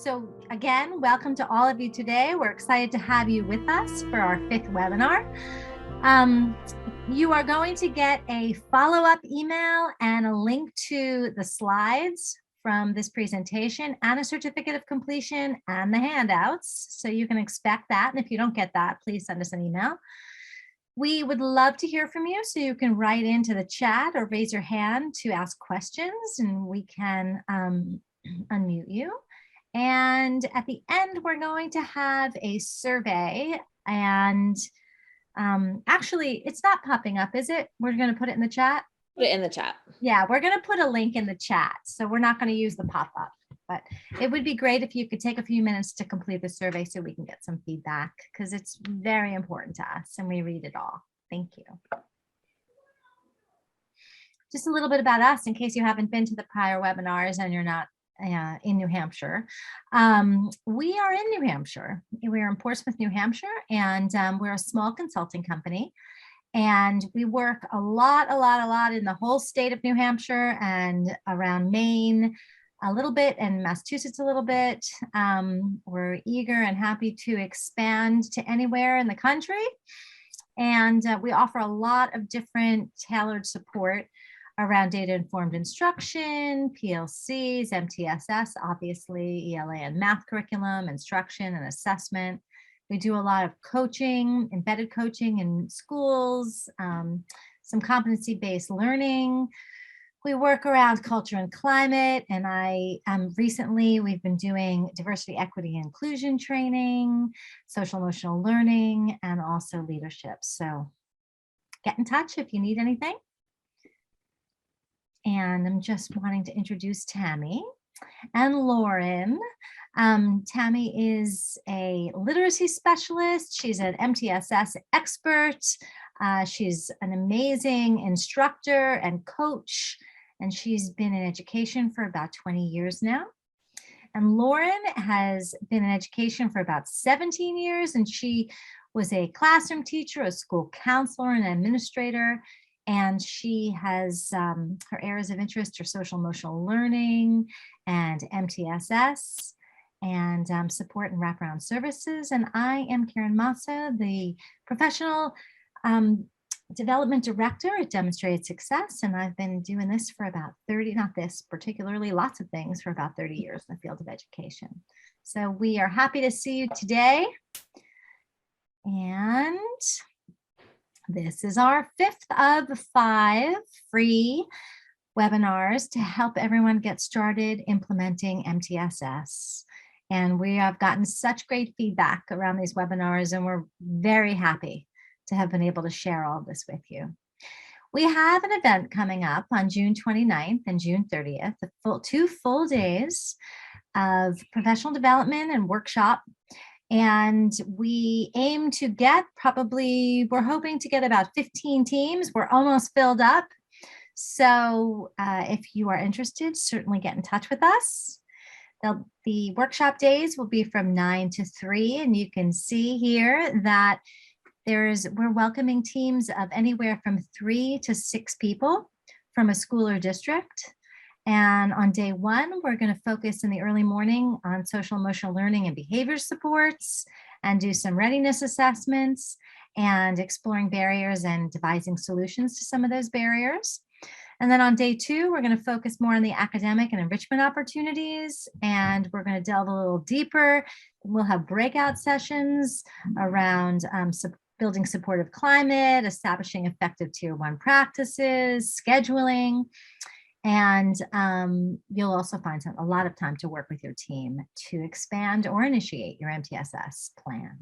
So again, welcome to all of you today. We're excited to have you with us for our 5th webinar. You are going to get a follow-up email and a link to the slides from this presentation and a certificate of completion and the handouts. So you can expect that. And if you don't get that, please send us an email. We would love to hear from you, so you can write into the chat or raise your hand to ask questions, and we can unmute you. And at the end, we're going to have a survey, and actually, it's not popping up, is it? We're going to put it in the chat? Put it in the chat. Yeah, we're going to put a link in the chat, so we're not going to use the pop-up. But it would be great if you could take a few minutes to complete the survey so we can get some feedback, because it's very important to us and we read it all. Thank you. Just a little bit about us in case you haven't been to the prior webinars and you're not in New Hampshire. We are in New Hampshire. We're in Portsmouth, New Hampshire, and we're a small consulting company. And we work a lot in the whole state of New Hampshire and around Maine, a little bit, and Massachusetts a little bit. We're eager and happy to expand to anywhere in the country. And we offer a lot of different tailored support around data-informed instruction, PLCs, MTSS, obviously, ELA and math curriculum, instruction and assessment. We do a lot of coaching, embedded coaching in schools, some competency-based learning. We work around culture and climate, and recently we've been doing diversity, equity, and inclusion training, social emotional learning, and also leadership. So get in touch if you need anything. And I'm just wanting to introduce Tammy and Lauren. Tammy is a literacy specialist. She's an MTSS expert. She's an amazing instructor and coach, and she's been in education for about 20 years now. And Lauren has been in education for about 17 years, and she was a classroom teacher, a school counselor, and administrator. And she has her areas of interest are social emotional learning and MTSS and support and wraparound services. And I am Karen Massa, the professional development director at Demonstrated Success. And I've been doing this for about 30, not this particularly, lots of things for about 30 years in the field of education. So we are happy to see you today. And this is our 5th of 5 free webinars to help everyone get started implementing MTSS. And we have gotten such great feedback around these webinars, and we're very happy to have been able to share all of this with you. We have an event coming up on June 29th and June 30th, 2 full days of professional development and workshop. And we aim to get we're hoping to get about 15 teams. We're almost filled up. So if you are interested, certainly get in touch with us. The workshop days will be from 9 to 3. And you can see here that we're welcoming teams of anywhere from 3 to 6 people from a school or district. And on day 1, we're going to focus in the early morning on social emotional learning and behavior supports, and do some readiness assessments and exploring barriers and devising solutions to some of those barriers. And then on day 2, we're going to focus more on the academic and enrichment opportunities, and we're going to delve a little deeper. We'll have breakout sessions around building supportive climate, establishing effective Tier 1 practices, scheduling. And you'll also find a lot of time to work with your team to expand or initiate your MTSS plan.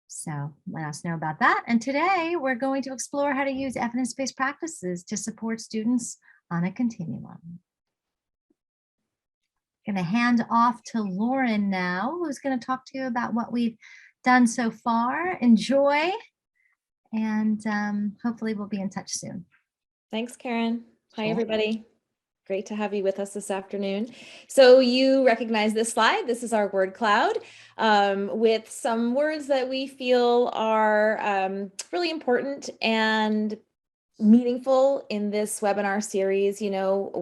So let us know about that. And today we're going to explore how to use evidence-based practices to support students on a continuum. I'm going to hand off to Lauren now, who's going to talk to you about what we've done so far. Enjoy, and hopefully we'll be in touch soon. Thanks, Karen. Hi, everybody. Great to have you with us this afternoon. So you recognize this slide. This is our word cloud with some words that we feel are really important and meaningful in this webinar series. You'll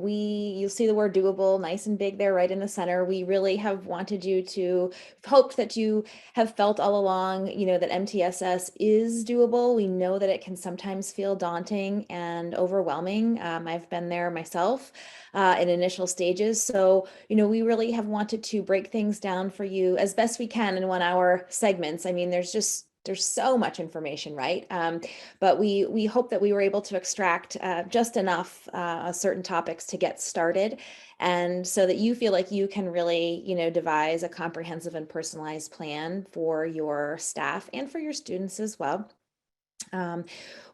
see the word doable nice and big there right in the center. We really have wanted you to hope that you have felt all along, that MTSS is doable. We know that it can sometimes feel daunting and overwhelming. I've been there myself in initial stages. So, we really have wanted to break things down for you as best we can in 1 hour segments. I mean, there's so much information, right? But we hope that we were able to extract just enough certain topics to get started, and so that you feel like you can really, devise a comprehensive and personalized plan for your staff and for your students as well.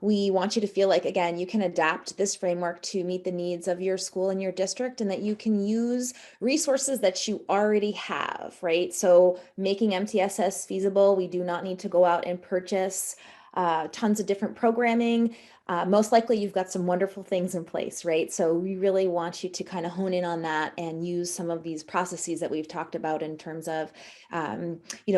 We want you to feel like, again, you can adapt this framework to meet the needs of your school and your district, and that you can use resources that you already have, right? So making MTSS feasible, we do not need to go out and purchase tons of different programming. Most likely you've got some wonderful things in place, right? So we really want you to kind of hone in on that and use some of these processes that we've talked about in terms of,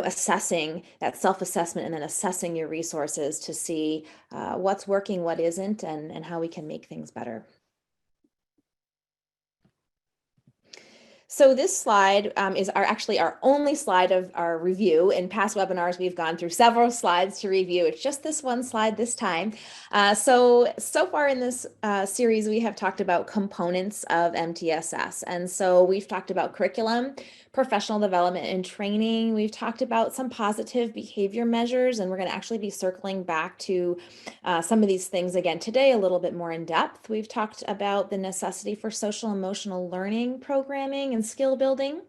assessing that self-assessment, and then assessing your resources to see what's working, what isn't, and how we can make things better. So this slide is actually our only slide of our review. In past webinars, we've gone through several slides to review. It's just this one slide this time. So far in this series, we have talked about components of MTSS. And so we've talked about curriculum, professional development and training. We've talked about some positive behavior measures, and we're going to actually be circling back to some of these things again today a little bit more in depth. We've talked about the necessity for social emotional learning programming and skill building.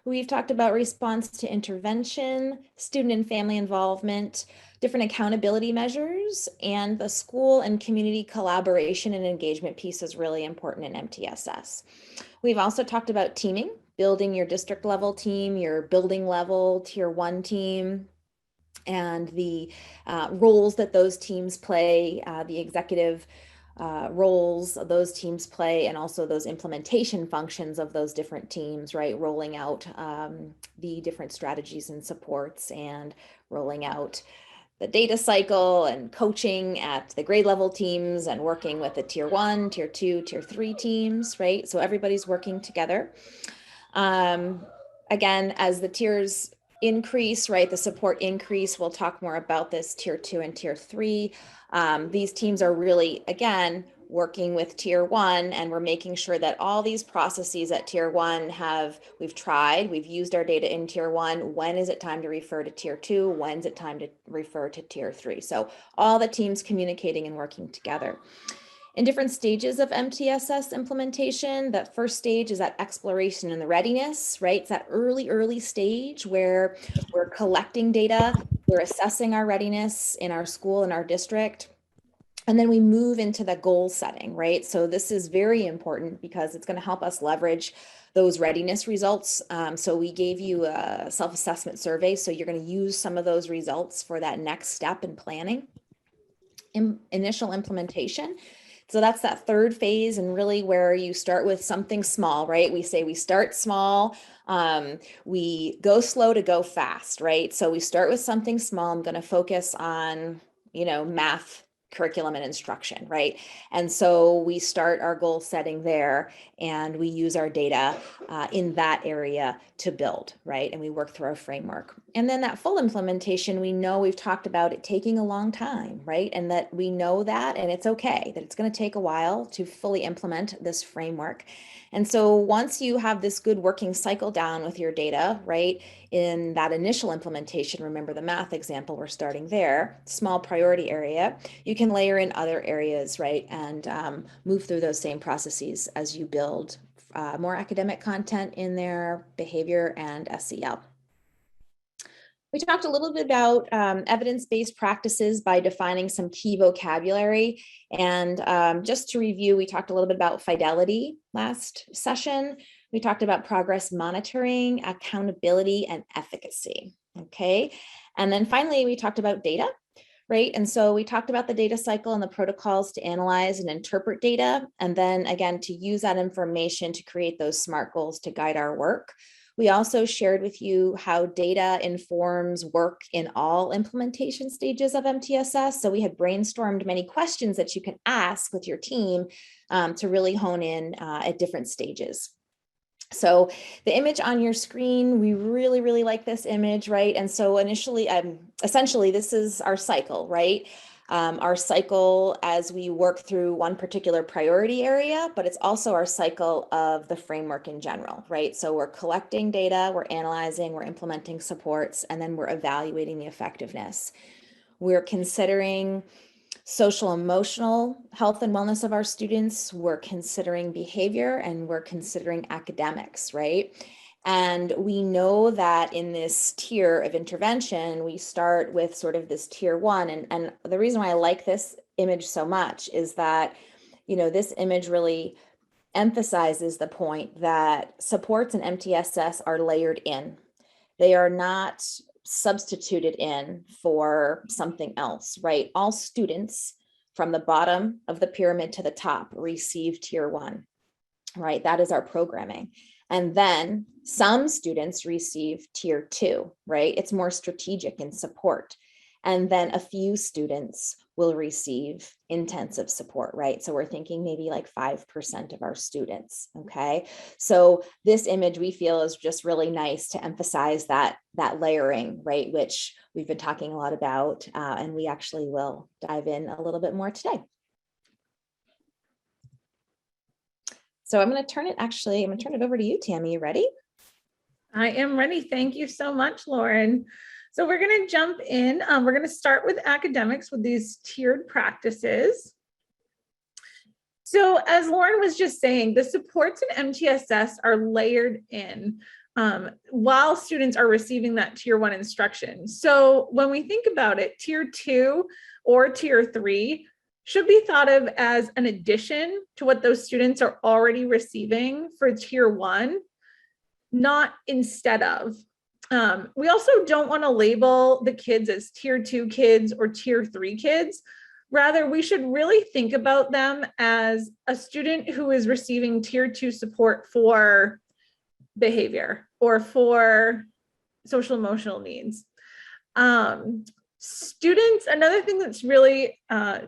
We've talked about response to intervention, student and family involvement, different accountability measures, and the school and community collaboration and engagement piece is really important in MTSS. We've also talked about teaming, building your district level team, your building level tier 1 team, and the roles that those teams play, the executive roles those teams play, and also those implementation functions of those different teams, right? Rolling out the different strategies and supports, and rolling out the data cycle and coaching at the grade level teams, and working with the tier 1, tier 2, tier 3 teams, right? So everybody's working together. Again, as the tiers increase, right, the support increase, we'll talk more about this tier 2 and tier 3. These teams are really, again, working with tier 1, and we're making sure that all these processes at tier 1 we've used our data in tier 1. When is it time to refer to tier 2? When's it time to refer to tier 3? So all the teams communicating and working together. In different stages of MTSS implementation, that first stage is that exploration and the readiness, right? It's that early stage where we're collecting data, we're assessing our readiness in our school and our district. And then we move into the goal setting, right? So this is very important because it's going to help us leverage those readiness results. So we gave you a self-assessment survey. So you're going to use some of those results for that next step in planning. Initial implementation. So that's that third phase, and really where you start with something small, right? We say we start small, we go slow to go fast, right? So we start with something small. I'm going to focus on, math curriculum and instruction, right? And so we start our goal setting there, and we use our data in that area to build, right? And we work through our framework. And then that full implementation, we know we've talked about it taking a long time, right? And that we know that, and it's okay, that it's going to take a while to fully implement this framework. And so once you have this good working cycle down with your data, right, in that initial implementation, remember the math example, we're starting there, small priority area, you can layer in other areas, right, and move through those same processes as you build more academic content in their behavior and SEL. We talked a little bit about evidence-based practices by defining some key vocabulary. And just to review, we talked a little bit about fidelity last session. We talked about progress monitoring, accountability, and efficacy. Okay. And then finally, we talked about data, right? And so we talked about the data cycle and the protocols to analyze and interpret data. And then again, to use that information to create those SMART goals to guide our work. We also shared with you how data informs work in all implementation stages of MTSS. So we had brainstormed many questions that you can ask with your team to really hone in at different stages. So the image on your screen, we really, really like this image, right? And so initially, essentially, this is our cycle, right? Our cycle as we work through one particular priority area, but it's also our cycle of the framework in general, right? So we're collecting data, we're analyzing, we're implementing supports, and then we're evaluating the effectiveness. We're considering social emotional health and wellness of our students, we're considering behavior, and we're considering academics, right? And we know that in this tier of intervention, we start with sort of this tier one. And the reason why I like this image so much is that, you know, this image really emphasizes the point that supports in MTSS are layered in. They are not substituted in for something else, right? All students from the bottom of the pyramid to the top receive tier one, right? That is our programming. And then some students receive tier two, right? It's more strategic in support. And then a few students will receive intensive support, right? So we're thinking maybe like 5% of our students, okay? So this image we feel is just really nice to emphasize that layering, right? Which we've been talking a lot about, and we actually will dive in a little bit more today. So I'm gonna turn it over to you, Tammy. You ready? I am ready. Thank you so much, Lauren. So we're going to jump in. We're going to start with academics with these tiered practices. So as Lauren was just saying, the supports in MTSS are layered in while students are receiving that tier one instruction. So when we think about it, tier two or tier three should be thought of as an addition to what those students are already receiving for tier one, not instead of. We also don't want to label the kids as tier two kids or tier three kids. Rather, we should really think about them as a student who is receiving tier two support for behavior or for social emotional needs. Students, another thing that's really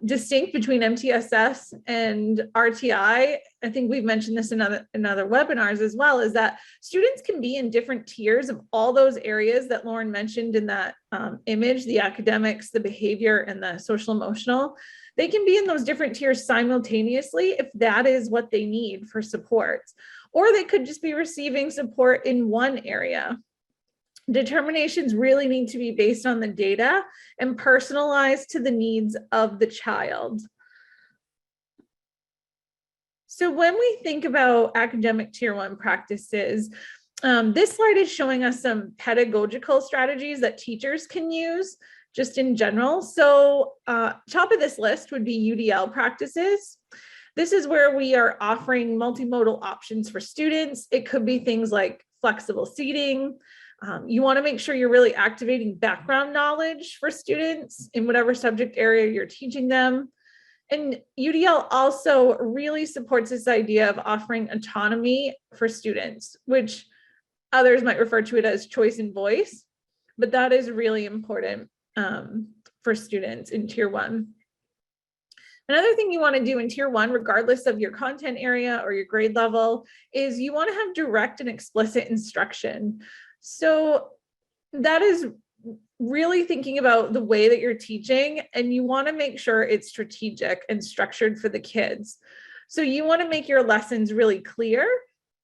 distinct between MTSS and RTI, I think we've mentioned this in other webinars as well, is that students can be in different tiers of all those areas that Lauren mentioned in that image, the academics, the behavior, and the social emotional. They can be in those different tiers simultaneously if that is what they need for supports, or they could just be receiving support in one area. Determinations really need to be based on the data and personalized to the needs of the child. So when we think about academic tier one practices, this slide is showing us some pedagogical strategies that teachers can use just in general. So top of this list would be UDL practices. This is where we are offering multimodal options for students. It could be things like flexible seating. You want to make sure you're really activating background knowledge for students in whatever subject area you're teaching them. And UDL also really supports this idea of offering autonomy for students, which others might refer to it as choice and voice, but that is really important for students in tier one. Another thing you want to do in tier one, regardless of your content area or your grade level, is you want to have direct and explicit instruction. So that is really thinking about the way that you're teaching, and you want to make sure it's strategic and structured for the kids. So you want to make your lessons really clear,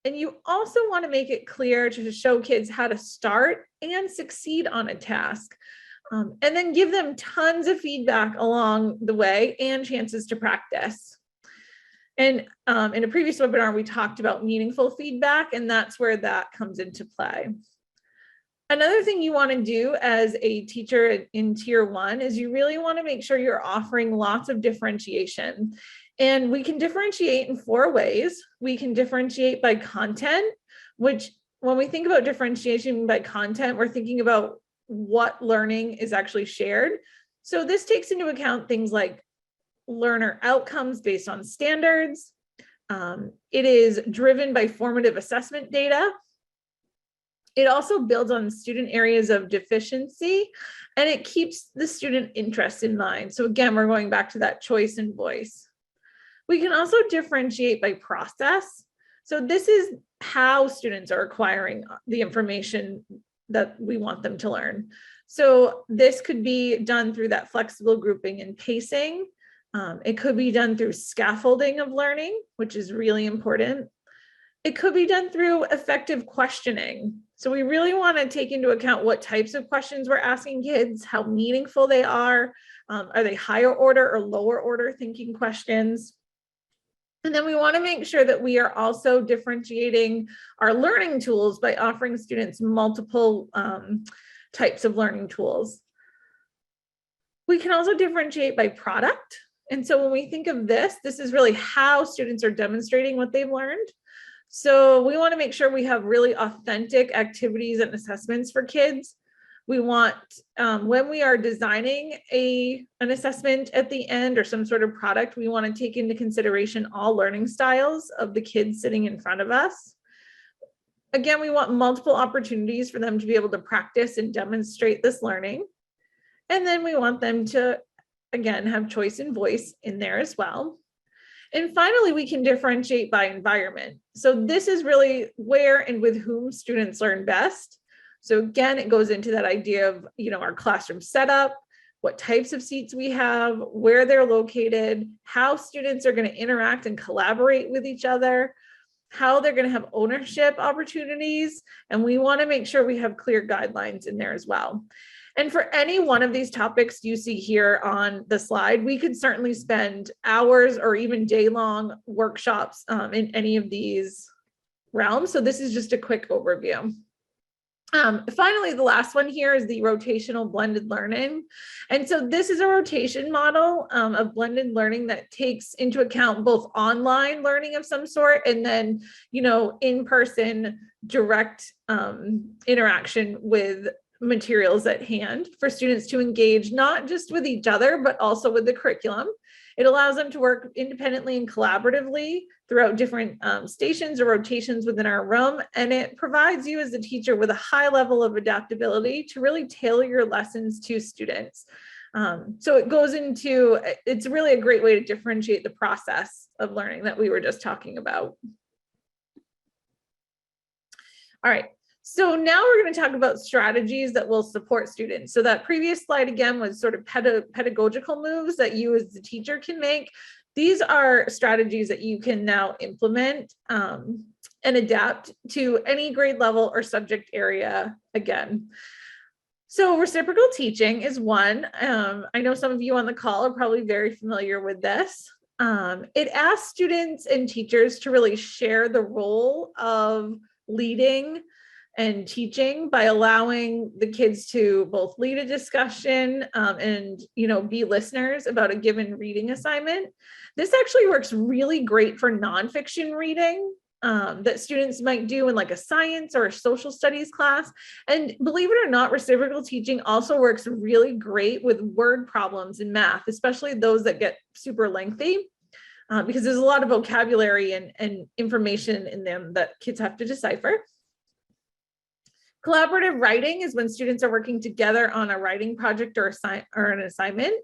and you also want to make it clear to show kids how to start and succeed on a task. And then give them tons of feedback along the way and chances to practice. And in a previous webinar, we talked about meaningful feedback, and that's where that comes into play. Another thing you want to do as a teacher in tier one is you really want to make sure you're offering lots of differentiation. And we can differentiate in 4 ways. We can differentiate by content, which when we think about differentiation by content, we're thinking about what learning is actually shared. So this takes into account things like learner outcomes based on standards. It is driven by formative assessment data. It also builds on student areas of deficiency, and it keeps the student interest in mind. So again, we're going back to that choice and voice. We can also differentiate by process. So this is how students are acquiring the information that we want them to learn. So this could be done through that flexible grouping and pacing. It could be done through scaffolding of learning, which is really important. It could be done through effective questioning. So we really want to take into account what types of questions we're asking kids, how meaningful they are they higher order or lower order thinking questions? And then we want to make sure that we are also differentiating our learning tools by offering students multiple types of learning tools. We can also differentiate by product. And so when we think of this is really how students are demonstrating what they've learned. So we want to make sure we have really authentic activities and assessments for kids. We want, when we are designing an assessment at the end or some sort of product, we want to take into consideration all learning styles of the kids sitting in front of us. Again, we want multiple opportunities for them to be able to practice and demonstrate this learning. And then we want them to, again, have choice and voice in there as well. And finally, we can differentiate by environment. So this is really where and with whom students learn best. So again, it goes into that idea of, our classroom setup, what types of seats we have, where they're located, how students are going to interact and collaborate with each other, how they're going to have ownership opportunities. And we want to make sure we have clear guidelines in there as well. And for any one of these topics you see here on the slide, we could certainly spend hours or even day-long workshops in any of these realms. So this is just a quick overview. Finally, the last one here is the rotational blended learning. And so this is a rotation model of blended learning that takes into account both online learning of some sort and then, in-person direct interaction with materials at hand for students to engage not just with each other, but also with the curriculum. It allows them to work independently and collaboratively throughout different stations or rotations within our room. And it provides you as a teacher with a high level of adaptability to really tailor your lessons to students. So it's really a great way to differentiate the process of learning that we were just talking about. All right. So now we're going to talk about strategies that will support students. So that previous slide again was sort of pedagogical moves that you as the teacher can make. These are strategies that you can now implement and adapt to any grade level or subject area again. So reciprocal teaching is one. I know some of you on the call are probably very familiar with this. It asks students and teachers to really share the role of leading and teaching by allowing the kids to both lead a discussion and be listeners about a given reading assignment. This actually works really great for nonfiction reading that students might do in like a science or a social studies class. And believe it or not, reciprocal teaching also works really great with word problems in math, especially those that get super lengthy. Because there's a lot of vocabulary and information in them that kids have to decipher. Collaborative writing is when students are working together on a writing project or an assignment.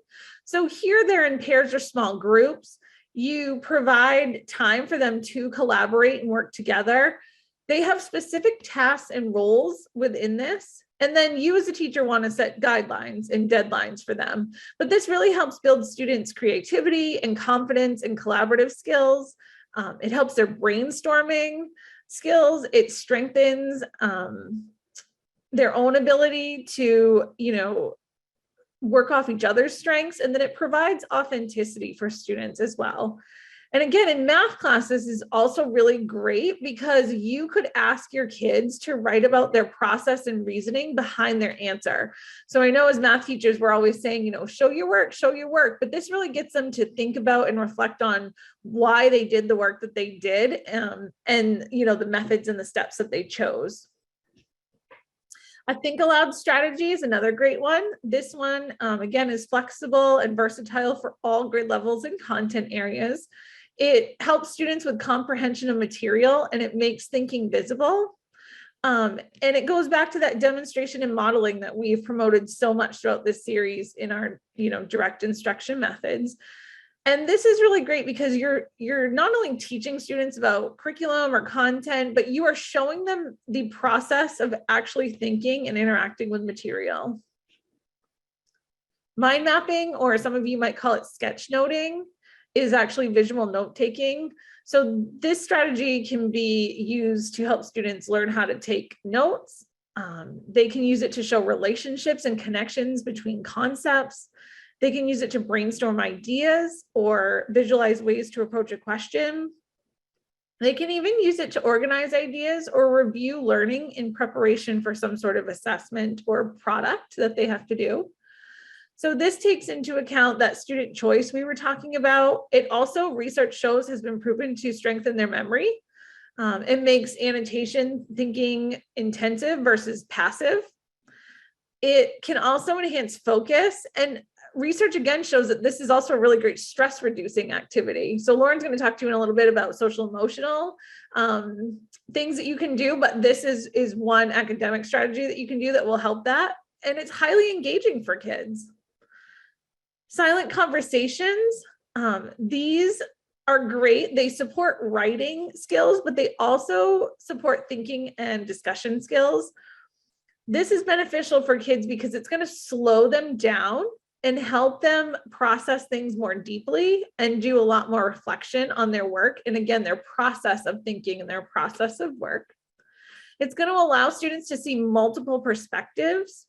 So here they're in pairs or small groups. You provide time for them to collaborate and work together. They have specific tasks and roles within this. And then you as a teacher want to set guidelines and deadlines for them. But this really helps build students' creativity and confidence and collaborative skills. It helps their brainstorming skills. It strengthens their own ability to, work off each other's strengths, and then it provides authenticity for students as well. And again, in math classes is also really great because you could ask your kids to write about their process and reasoning behind their answer. So I know as math teachers, we're always saying, show your work, but this really gets them to think about and reflect on why they did the work that they did and the methods and the steps that they chose. A think aloud strategy is another great one. This one, again, is flexible and versatile for all grade levels and content areas. It helps students with comprehension of material and it makes thinking visible. And it goes back to that demonstration and modeling that we've promoted so much throughout this series in our, direct instruction methods. And this is really great because you're not only teaching students about curriculum or content, but you are showing them the process of actually thinking and interacting with material. Mind mapping, or some of you might call it sketchnoting, is actually visual note taking. So this strategy can be used to help students learn how to take notes. They can use it to show relationships and connections between concepts. They can use it to brainstorm ideas or visualize ways to approach a question. They can even use it to organize ideas or review learning in preparation for some sort of assessment or product that they have to do. So this takes into account that student choice we were talking about. It also, research shows, has been proven to strengthen their memory. It makes annotation thinking intensive versus passive. It can also enhance focus, and research again shows that this is also a really great stress reducing activity. So Lauren's going to talk to you in a little bit about social emotional things that you can do, but this is one academic strategy that you can do that will help that. And it's highly engaging for kids. Silent conversations, these are great. They support writing skills, but they also support thinking and discussion skills. This is beneficial for kids because it's going to slow them down and help them process things more deeply and do a lot more reflection on their work. And again, their process of thinking and their process of work. It's going to allow students to see multiple perspectives.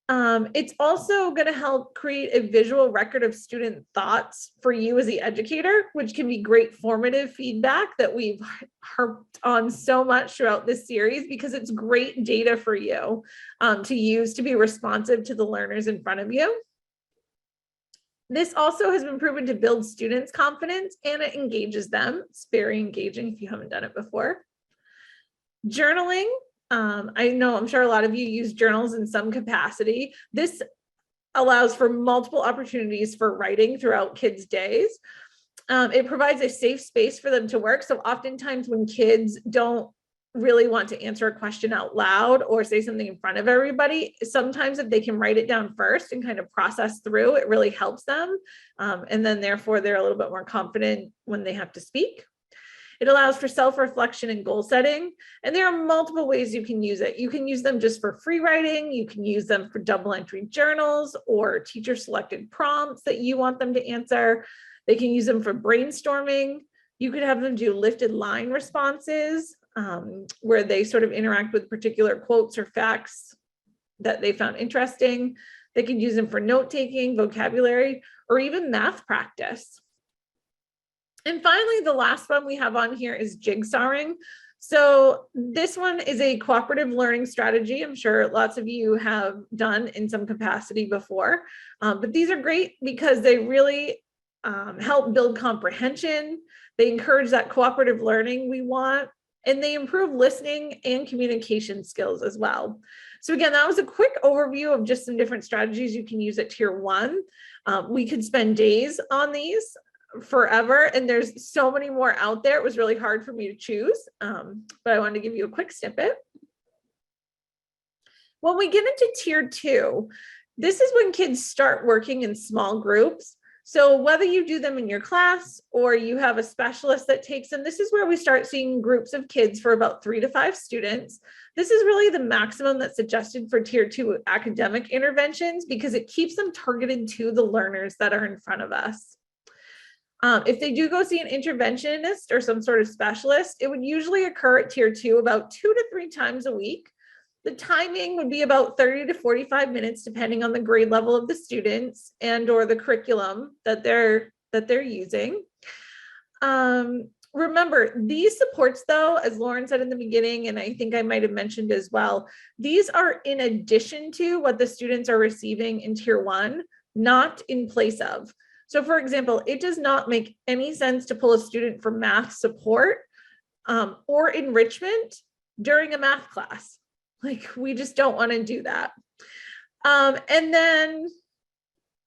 It's also going to help create a visual record of student thoughts for you as the educator, which can be great formative feedback that we've harped on so much throughout this series, because it's great data for you to use to be responsive to the learners in front of you. This also has been proven to build students' confidence, and it engages them. It's very engaging if you haven't done it before. Journaling. I'm sure a lot of you use journals in some capacity. This allows for multiple opportunities for writing throughout kids' days. It provides a safe space for them to work. So oftentimes when kids don't really want to answer a question out loud or say something in front of everybody, sometimes if they can write it down first and kind of process through, it really helps them. And then therefore they're a little bit more confident when they have to speak. It allows for self-reflection and goal setting. And there are multiple ways you can use it. You can use them just for free writing. You can use them for double entry journals or teacher selected prompts that you want them to answer. They can use them for brainstorming. You could have them do lifted line responses where they sort of interact with particular quotes or facts that they found interesting. They can use them for note-taking, vocabulary, or even math practice. And finally, the last one we have on here is jigsawing. So this one is a cooperative learning strategy. I'm sure lots of you have done in some capacity before, but these are great because they really help build comprehension. They encourage that cooperative learning we want, and they improve listening and communication skills as well. So again, that was a quick overview of just some different strategies you can use at Tier 1. We could spend days on these forever, and there's so many more out there. It was really hard for me to choose, but I wanted to give you a quick snippet. When we get into Tier 2, this is when kids start working in small groups. So whether you do them in your class or you have a specialist that takes them, this is where we start seeing groups of kids for about 3 to 5 students. This is really the maximum that's suggested for Tier 2 academic interventions because it keeps them targeted to the learners that are in front of us. If they do go see an interventionist or some sort of specialist, it would usually occur at Tier 2 about 2 to 3 times a week. The timing would be about 30 to 45 minutes, depending on the grade level of the students and or the curriculum that they're using. Remember, these supports, though, as Lauren said in the beginning, and I think I might have mentioned as well, these are in addition to what the students are receiving in Tier 1, not in place of. So for example, it does not make any sense to pull a student for math support or enrichment during a math class. Like, we just don't want to do that. And then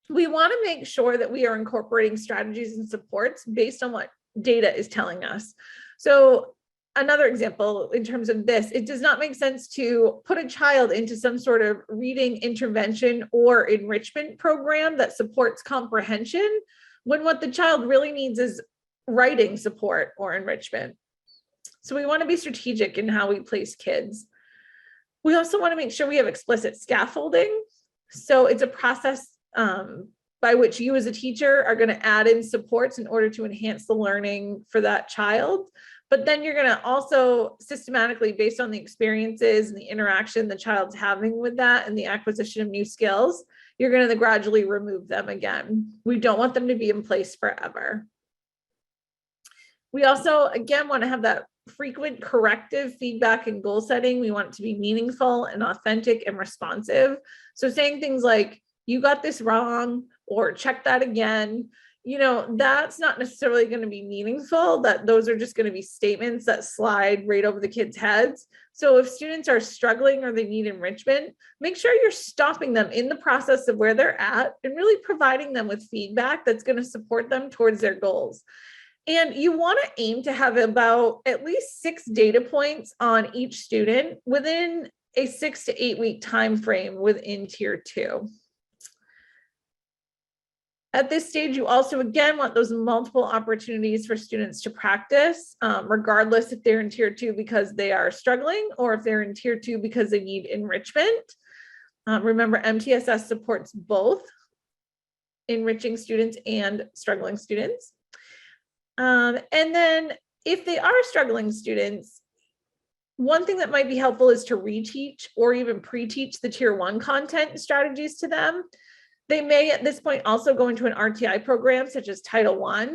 we want to make sure that we are incorporating strategies and supports based on what data is telling us. So another example in terms of this, it does not make sense to put a child into some sort of reading intervention or enrichment program that supports comprehension when what the child really needs is writing support or enrichment. So we want to be strategic in how we place kids. We also want to make sure we have explicit scaffolding. So it's a process by which you as a teacher are going to add in supports in order to enhance the learning for that child. But then you're going to also systematically, based on the experiences and the interaction the child's having with that and the acquisition of new skills, you're going to gradually remove them again. We don't want them to be in place forever. We also, again, want to have that frequent corrective feedback and goal setting. We want it to be meaningful and authentic and responsive. So saying things like, you got this wrong, or check that again, you know, that's not necessarily going to be meaningful. That those are just going to be statements that slide right over the kids' heads. So if students are struggling or they need enrichment, make sure you're stopping them in the process of where they're at and really providing them with feedback that's going to support them towards their goals. And you want to aim to have about at least 6 data points on each student within a 6 to 8 week time frame within tier 2. At this stage, you also, again, want those multiple opportunities for students to practice, regardless if they're in tier 2 because they are struggling or if they're in tier 2 because they need enrichment. Remember, MTSS supports both enriching students and struggling students. And then if they are struggling students, one thing that might be helpful is to reteach or even pre-teach the tier 1 content and strategies to them. They may at this point also go into an RTI program such as Title I,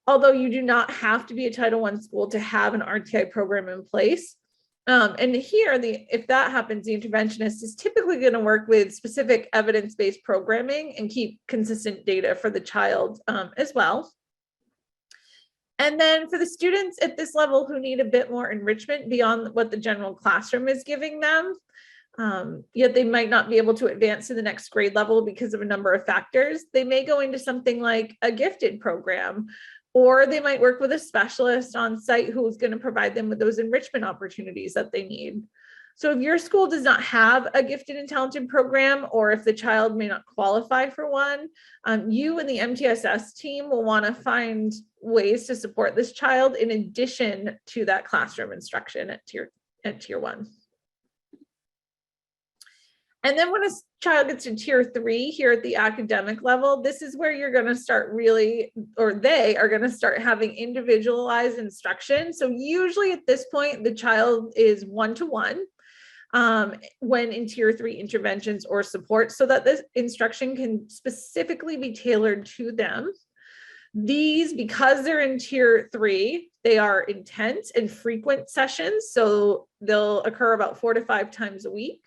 although you do not have to be a Title I school to have an RTI program in place. And here, if that happens, the interventionist is typically going to work with specific evidence-based programming and keep consistent data for the child as well. And then for the students at this level who need a bit more enrichment beyond what the general classroom is giving them, yet they might not be able to advance to the next grade level because of a number of factors, they may go into something like a gifted program, or they might work with a specialist on site who's going to provide them with those enrichment opportunities that they need. So if your school does not have a gifted and talented program, or if the child may not qualify for one, you and the MTSS team will want to find ways to support this child in addition to that classroom instruction at tier 1. And then when a child gets to tier 3 here at the academic level, this is where you're going to start really, or they are going to start having individualized instruction. So usually at this point, the child is 1-to-1 when in tier 3 interventions or support, so that this instruction can specifically be tailored to them. These, because they're in tier 3, they are intense and frequent sessions. So they'll occur about 4 to 5 times a week.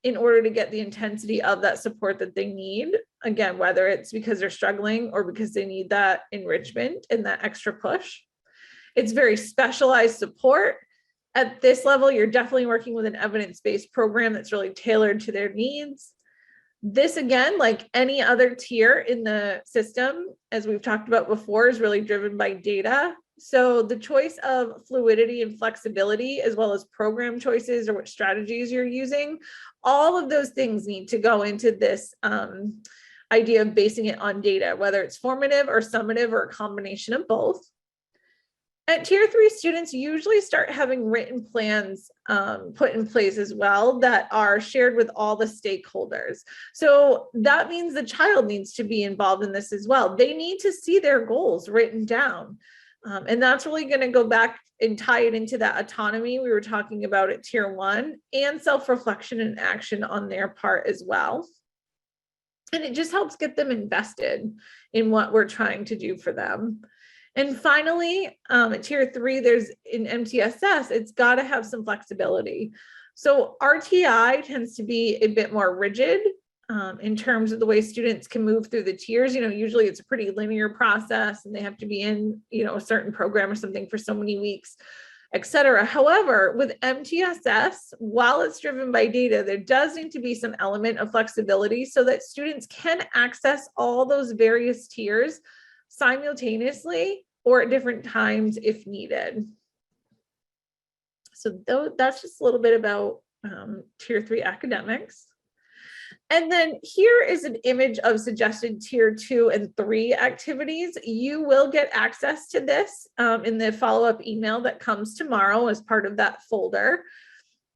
In order to get the intensity of that support that they need, again, whether it's because they're struggling or because they need that enrichment and that extra push. It's very specialized support. At this level, you're definitely working with an evidence-based program that's really tailored to their needs. This, again, like any other tier in the system, as we've talked about before, is really driven by data. So the choice of fluidity and flexibility, as well as program choices or what strategies you're using, all of those things need to go into this idea of basing it on data, whether it's formative or summative or a combination of both. At tier 3, students usually start having written plans put in place as well that are shared with all the stakeholders. So that means the child needs to be involved in this as well. They need to see their goals written down. And that's really going to go back and tie it into that autonomy we were talking about at tier 1 and self-reflection and action on their part as well. And it just helps get them invested in what we're trying to do for them. And finally, at tier 3, there's in MTSS, it's got to have some flexibility. So RTI tends to be a bit more rigid in terms of the way students can move through the tiers. You know, usually it's a pretty linear process and they have to be in, you know, a certain program or something for so many weeks, et cetera. However, with MTSS, while it's driven by data, there does need to be some element of flexibility so that students can access all those various tiers simultaneously or at different times if needed. So that's just a little bit about Tier 3 academics. And then here is an image of suggested Tier 2 and 3 activities. You will get access to this in the follow-up email that comes tomorrow as part of that folder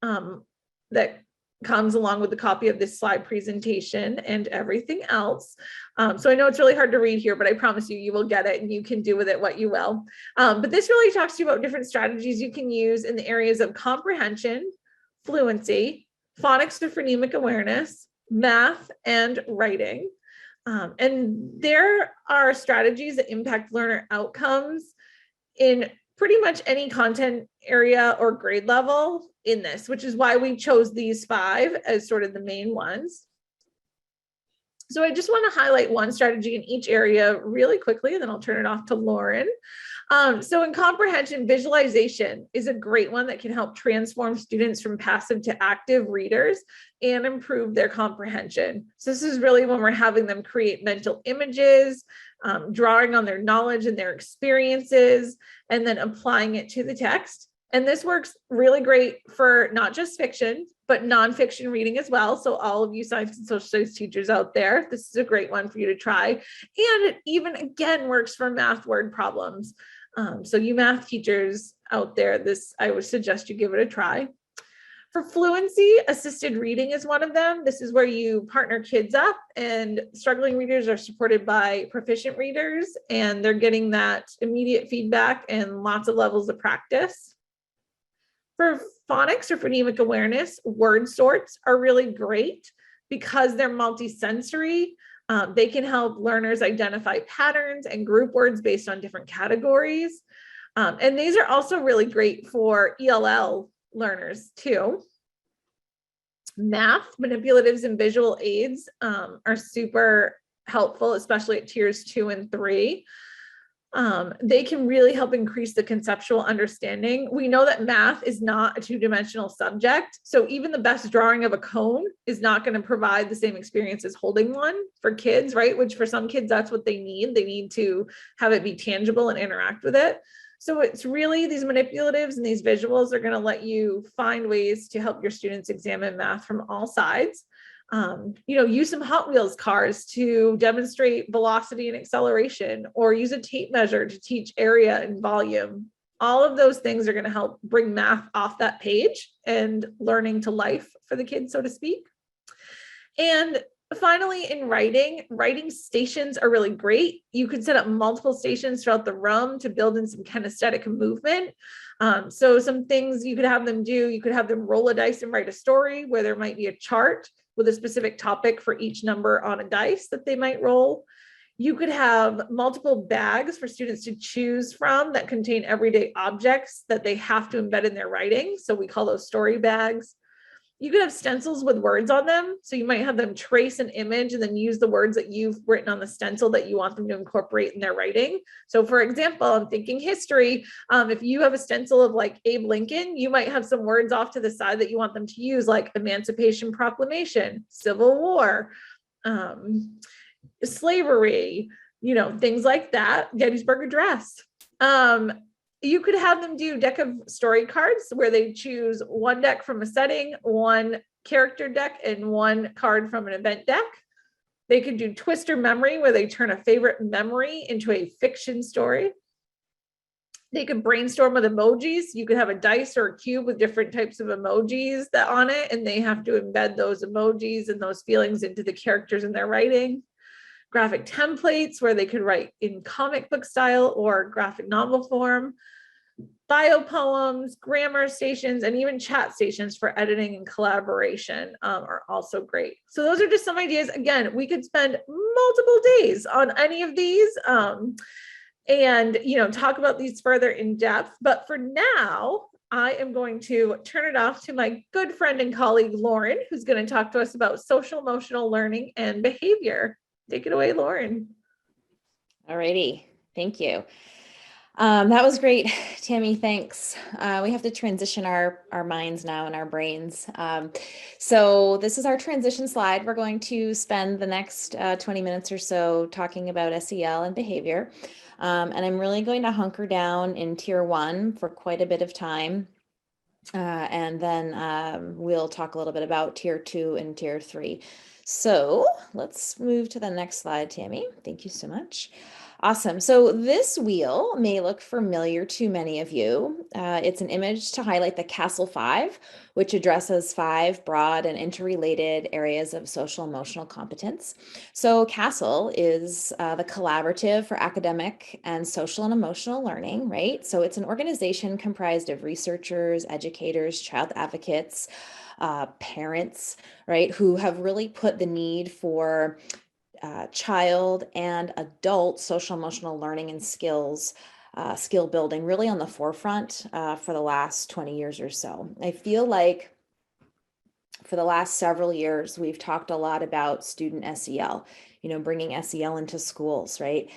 that comes along with a copy of this slide presentation and everything else. So I know it's really hard to read here, but I promise you will get it and you can do with it what you will. But this really talks to you about different strategies you can use in the areas of comprehension, fluency, phonics or phonemic awareness, math, and writing. And there are strategies that impact learner outcomes in pretty much any content area or grade level in this, which is why we chose these 5 as sort of the main ones. So I just want to highlight one strategy in each area really quickly, and then I'll turn it off to Lauren. So in comprehension, visualization is a great one that can help transform students from passive to active readers and improve their comprehension. So this is really when we're having them create mental images, drawing on their knowledge and their experiences, and then applying it to the text. And this works really great for not just fiction, but nonfiction reading as well. So all of you science and social studies teachers out there, this is a great one for you to try. And it even again works for math word problems. So you math teachers out there, I would suggest you give it a try. For fluency, assisted reading is one of them. This is where you partner kids up and struggling readers are supported by proficient readers, and they're getting that immediate feedback and lots of levels of practice. For phonics or phonemic awareness, word sorts are really great because they're multisensory. They can help learners identify patterns and group words based on different categories. And these are also really great for ELL learners too. Math, manipulatives, and visual aids are super helpful, especially at tiers 2 and 3. They can really help increase the conceptual understanding. We know that math is not a 2-dimensional subject. So even the best drawing of a cone is not going to provide the same experience as holding one for kids, right? Which for some kids, that's what they need. They need to have it be tangible and interact with it. So it's really these manipulatives and these visuals are going to let you find ways to help your students examine math from all sides. Use some Hot Wheels cars to demonstrate velocity and acceleration, or use a tape measure to teach area and volume. All of those things are going to help bring math off that page and learning to life for the kids, so to speak. And finally, in writing stations are really great. You can set up multiple stations throughout the room to build in some kinesthetic movement. So some things you could have them do, you could have them roll a dice and write a story where there might be a chart with a specific topic for each number on a dice that they might roll. You could have multiple bags for students to choose from that contain everyday objects that they have to embed in their writing. So we call those story bags. You could have stencils with words on them. So you might have them trace an image and then use the words that you've written on the stencil that you want them to incorporate in their writing. So for example, I'm thinking history. If you have a stencil of like Abe Lincoln, you might have some words off to the side that you want them to use, like Emancipation Proclamation, Civil War, slavery, things like that, Gettysburg Address. You could have them do deck of story cards where they choose one deck from a setting, one character deck, and one card from an event deck. They could do Twister Memory where they turn a favorite memory into a fiction story. They could brainstorm with emojis. You could have a dice or a cube with different types of emojis that on it, and they have to embed those emojis and those feelings into the characters in their writing. Graphic templates where they could write in comic book style or graphic novel form, bio poems, grammar stations, and even chat stations for editing and collaboration are also great. So those are just some ideas. Again, we could spend multiple days on any of these and talk about these further in depth. But for now, I am going to turn it off to my good friend and colleague, Lauren, who's going to talk to us about social emotional learning and behavior. Take it away, Lauren. All righty. Thank you. That was great, Tammy. Thanks. We have to transition our minds now and our brains. So this is our transition slide. We're going to spend the next 20 minutes or so talking about SEL and behavior. And I'm really going to hunker down in tier 1 for quite a bit of time. And then we'll talk a little bit about tier 2 and tier 3. So let's move to the next slide, Tammy. Thank you so much. Awesome. So this wheel may look familiar to many of you. It's an image to highlight the Castle 5, which addresses 5 broad and interrelated areas of social emotional competence. So Castle is the collaborative for academic and social and emotional learning, right? So it's an organization comprised of researchers, educators, child advocates, parents, right, who have really put the need for child and adult social emotional learning and skills, skill building really on the forefront for the last 20 years or so. I feel like for the last several years, we've talked a lot about student SEL, bringing SEL into schools, right?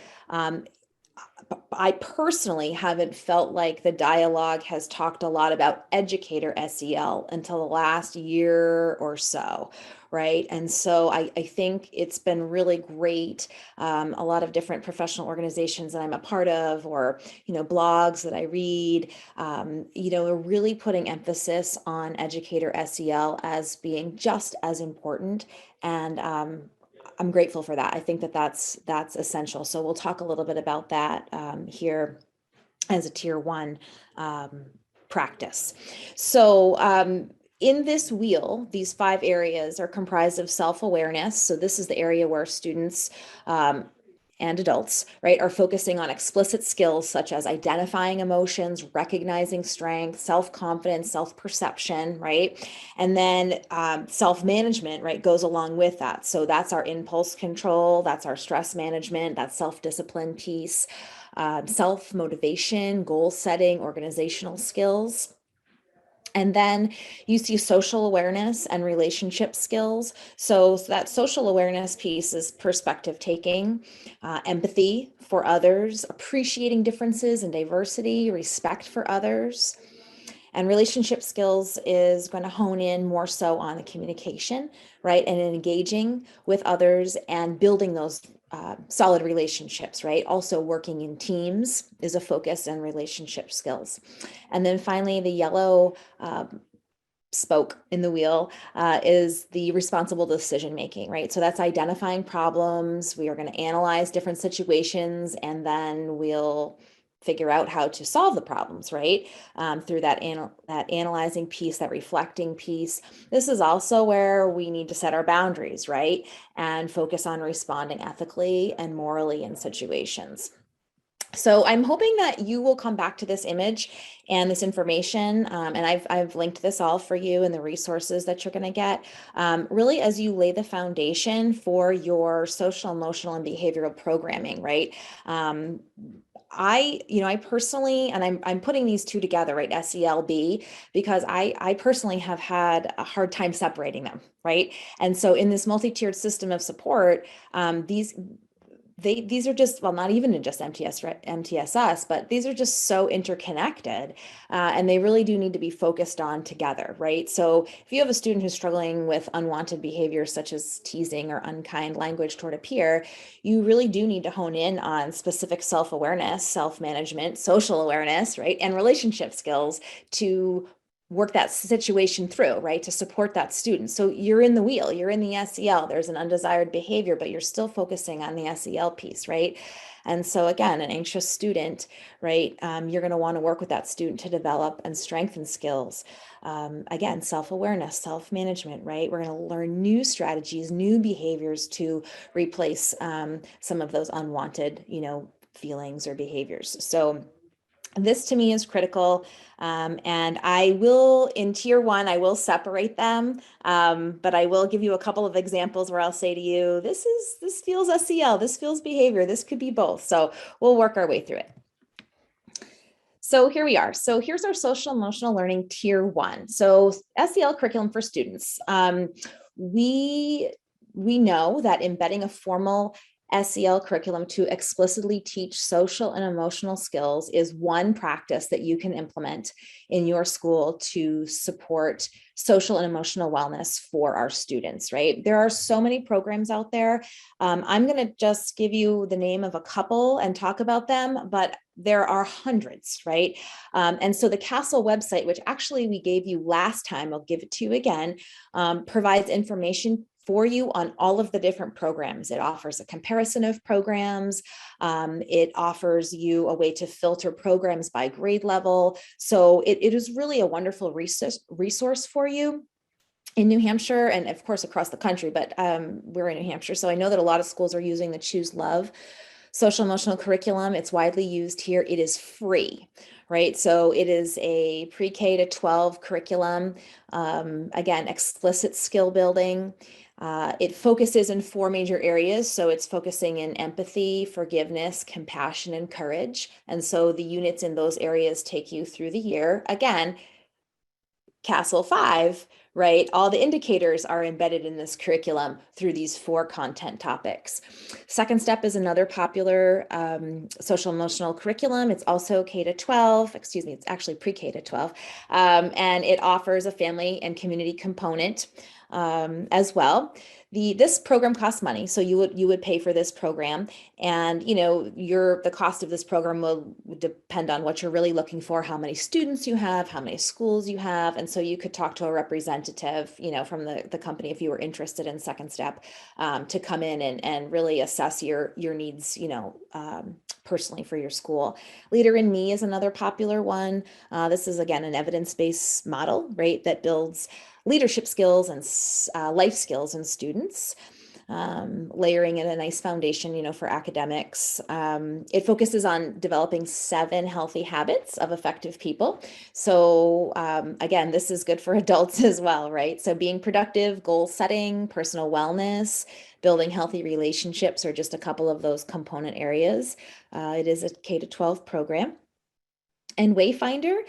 I personally haven't felt like the dialogue has talked a lot about educator SEL until the last year or so, right? And so I think it's been really great. A lot of different professional organizations that I'm a part of, or blogs that I read, are really putting emphasis on educator SEL as being just as important. And I'm grateful for that. I think that that's essential. So we'll talk a little bit about that here as a tier 1 practice. So in this wheel, these 5 areas are comprised of self-awareness. So this is the area where students and adults, right, are focusing on explicit skills such as identifying emotions, recognizing strength, self-confidence, self-perception, right? And then self-management, right, goes along with that. So that's our impulse control, that's our stress management, that's self-discipline piece, self-motivation, goal setting, organizational skills. And then you see social awareness and relationship skills. So that social awareness piece is perspective taking, empathy for others, appreciating differences and diversity, respect for others. And relationship skills is going to hone in more so on the communication, right? And engaging with others and building those solid relationships, right? Also working in teams is a focus in relationship skills. And then finally, the yellow spoke in the wheel is the responsible decision making, right? So that's identifying problems. We are going to analyze different situations, and then we'll figure out how to solve the problems, right? Through that analyzing piece, that reflecting piece. This is also where we need to set our boundaries, right? And focus on responding ethically and morally in situations. So I'm hoping that you will come back to this image and this information, and I've linked this all for you and the resources that you're going to get, really as you lay the foundation for your social, emotional, and behavioral programming, right? I personally, and I'm putting these two together, right? SELB, because I personally have had a hard time separating them, right? And so in this multi-tiered system of support, these are just, well, not even in just MTSS, but these are just so interconnected, and they really do need to be focused on together, right? So if you have a student who's struggling with unwanted behaviors such as teasing or unkind language toward a peer, you really do need to hone in on specific self-awareness, self-management, social awareness, right? And relationship skills to work that situation through, right? To support that student. So you're in the wheel, you're in the SEL, there's an undesired behavior, but you're still focusing on the SEL piece, right? And so again, an anxious student, right? You're going to want to work with that student to develop and strengthen skills. Again, self-awareness, self-management, right? We're going to learn new strategies, new behaviors to replace some of those unwanted, feelings or behaviors. So this to me is critical. And I will, in tier 1, I will separate them, but I will give you a couple of examples where I'll say to you, this feels SEL, this feels behavior, this could be both. So we'll work our way through it. So here we are. So here's our social emotional learning tier 1. So SEL curriculum for students. We know that embedding a formal SEL curriculum to explicitly teach social and emotional skills is one practice that you can implement in your school to support social and emotional wellness for our students, right? There are so many programs out there. I'm going to just give you the name of a couple and talk about them, but there are hundreds, right? And so the CASEL website, which actually we gave you last time, I'll give it to you again, provides information for you on all of the different programs. It offers a comparison of programs. It offers you a way to filter programs by grade level. So it is really a wonderful resource for you in New Hampshire and of course across the country, but we're in New Hampshire. So I know that a lot of schools are using the Choose Love social emotional curriculum. It's widely used here. It is free, right? So it is a pre-K to 12 curriculum. Again, explicit skill building. It focuses in 4 major areas. So it's focusing in empathy, forgiveness, compassion, and courage. And so the units in those areas take you through the year. Again, CASEL 5, right? All the indicators are embedded in this curriculum through these 4 content topics. Second Step is another popular social emotional curriculum. It's also K to 12, excuse me, it's actually pre-K to 12. And it offers a family and community component as well. This program costs money, so you would pay for this program, and the cost of this program will depend on what you're really looking for, how many students you have, how many schools you have, and so you could talk to a representative, from the company if you were interested in Second Step, to come in and really assess your needs, personally for your school. Leader in Me is another popular one. This is again an evidence-based model, right, that builds leadership skills and life skills in students, layering in a nice foundation, for academics. It focuses on developing 7 healthy habits of effective people. So again, this is good for adults as well, right? So being productive, goal setting, personal wellness, building healthy relationships are just a couple of those component areas. It is a K to 12 program. And Wayfinder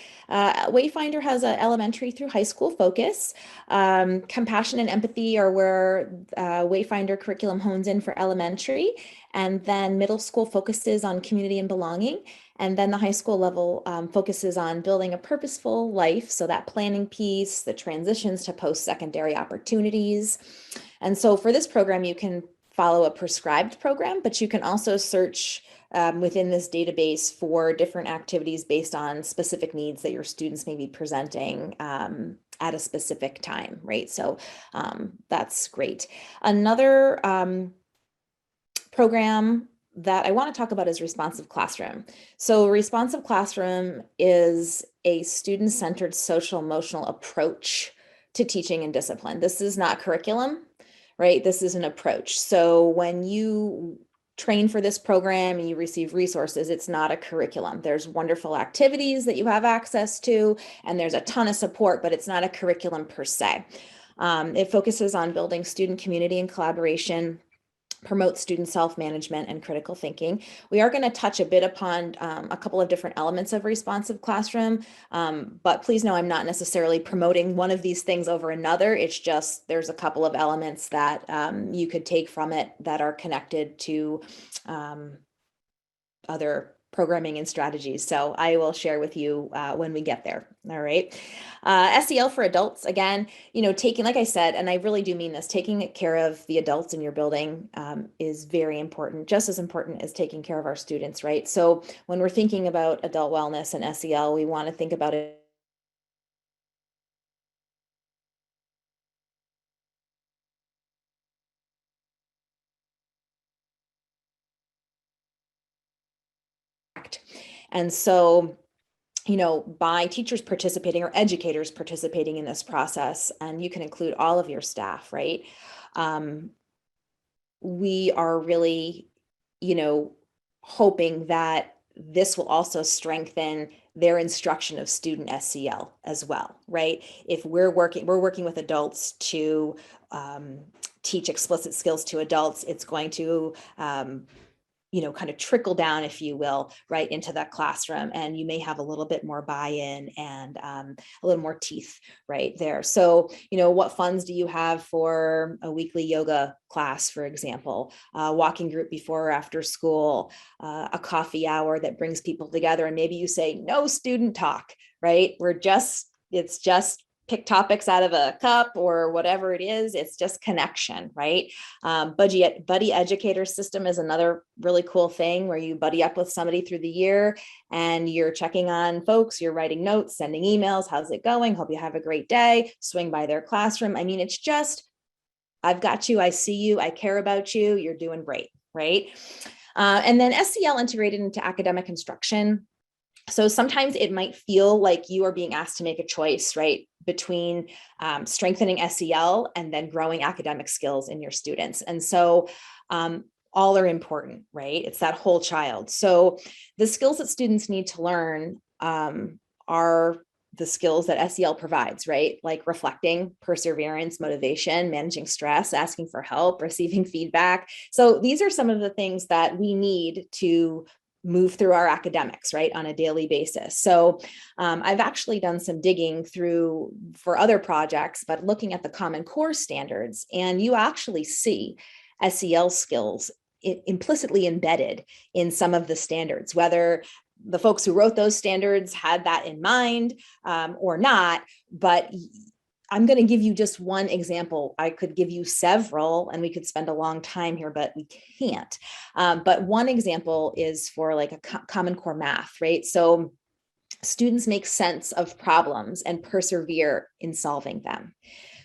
has an elementary through high school focus. Compassion and empathy are where Wayfinder curriculum hones in for elementary, and then middle school focuses on community and belonging. And then the high school level focuses on building a purposeful life. So that planning piece, the transitions to post-secondary opportunities. And so for this program, you can follow a prescribed program, but you can also search within this database for different activities based on specific needs that your students may be presenting at a specific time, right? So that's great. Another program that I want to talk about is Responsive Classroom. So Responsive Classroom is a student-centered social emotional approach to teaching and discipline. This is not curriculum, right? This is an approach. So when you train for this program and you receive resources, it's not a curriculum. There's wonderful activities that you have access to, and there's a ton of support, but it's not a curriculum per se. It focuses on building student community and collaboration, promote student self-management and critical thinking. We are going to touch a bit upon a couple of different elements of Responsive Classroom, but please know I'm not necessarily promoting one of these things over another. It's just there's a couple of elements that you could take from it that are connected to other programming and strategies. So I will share with you when we get there. All right. SEL for adults, again, taking, like I said, and I really do mean this, taking care of the adults in your building is very important, just as important as taking care of our students, right? So when we're thinking about adult wellness and SEL, we want to think about it and so by teachers participating or educators participating in this process, and you can include all of your staff, right? We are really, hoping that this will also strengthen their instruction of student SEL as well, right? If we're working with adults to teach explicit skills to adults, it's going to kind of trickle down, if you will, right into that classroom. And you may have a little bit more buy-in and a little more teeth right there. So, what funds do you have for a weekly yoga class, for example, a walking group before or after school, a coffee hour that brings people together? And maybe you say, no student talk, right? It's just pick topics out of a cup or whatever it is. It's just connection, right? Buddy educator system is another really cool thing where you buddy up with somebody through the year and you're checking on folks, you're writing notes, sending emails. How's it going? Hope you have a great day. Swing by their classroom. I mean, it's just, I've got you. I see you. I care about you. You're doing great, right? And then SEL integrated into academic instruction. So sometimes it might feel like you are being asked to make a choice, right, between strengthening SEL and then growing academic skills in your students. And so all are important, right? It's that whole child. So the skills that students need to learn are the skills that SEL provides, right? Like reflecting, perseverance, motivation, managing stress, asking for help, receiving feedback. So these are some of the things that we need to move through our academics, right, on a daily basis. So I've actually done some digging through for other projects, but looking at the Common Core standards, and you actually see SEL skills implicitly embedded in some of the standards, whether the folks who wrote those standards had that in mind or not. But I'm going to give you just one example. I could give you several and we could spend a long time here, but we can't. But one example is for like a Common Core math, right? So students make sense of problems and persevere in solving them.